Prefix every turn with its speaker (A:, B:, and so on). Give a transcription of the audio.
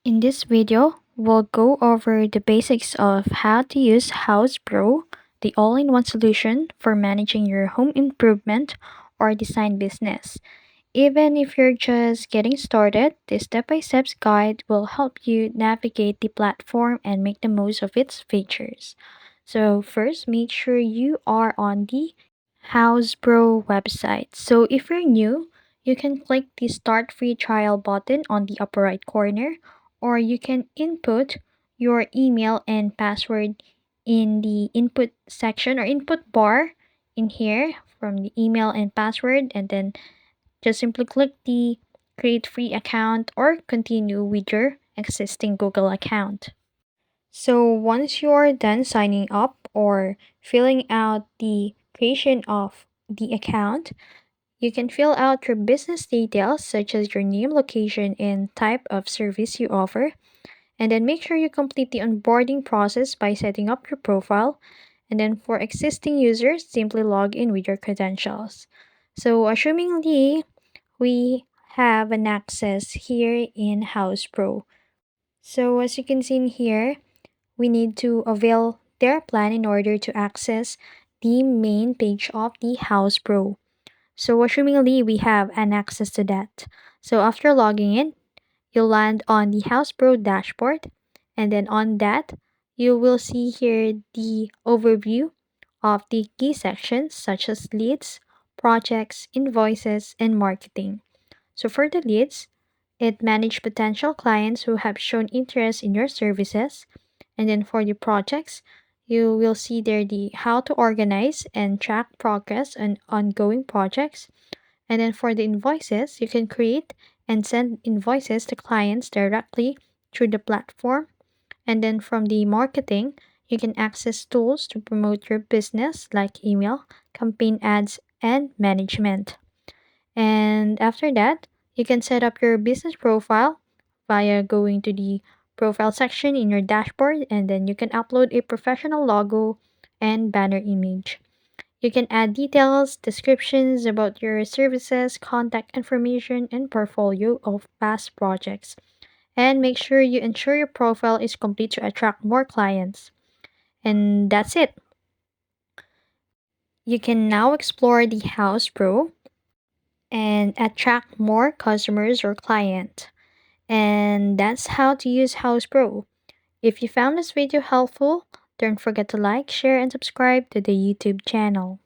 A: In this video, we'll go over the basics of how to use Houzz Pro, the all-in-one solution for managing your home improvement or design business. Even if you're just getting started, this step-by-step guide will help you navigate the platform and make the most of its features. So first, make sure you are on the Houzz Pro website. So if you're new, you can click the Start Free Trial button on the upper right corner, or you can input your email and password in the input section or input bar in here from the email and password, and then just simply click the Create Free Account or continue with your existing Google account. So once you're done signing up or filling out the creation of the account, you can fill out your business details such as your name, location, and type of service you offer. And then make sure you complete the onboarding process by setting up your profile. And then for existing users, simply log in with your credentials. So assumingly, we have an access here in Houzz Pro. So as you can see in here, we need to avail their plan in order to access the main page of the Houzz Pro. So assumingly we have an access to that. So after logging in, you'll land on the Houzz Pro dashboard, and then on that, you will see here the overview of the key sections such as leads, projects, invoices, and marketing. So for the leads, it manage potential clients who have shown interest in your services. And then for the projects, you will see there the how to organize and track progress on ongoing projects. And then for the invoices, you can create and send invoices to clients directly through the platform. And then from the marketing, you can access tools to promote your business like email, campaign ads, and management. And after that, you can set up your business profile via going to the profile section in your dashboard, and then you can upload a professional logo and banner image. You can add details, descriptions about your services, contact information, and portfolio of past projects. And make sure you ensure your profile is complete to attract more clients. And that's it. You can now explore the Houzz Pro and attract more customers or clients. And that's how to use Houzz Pro. If you found this video helpful, don't forget to like, share, and subscribe to the YouTube channel.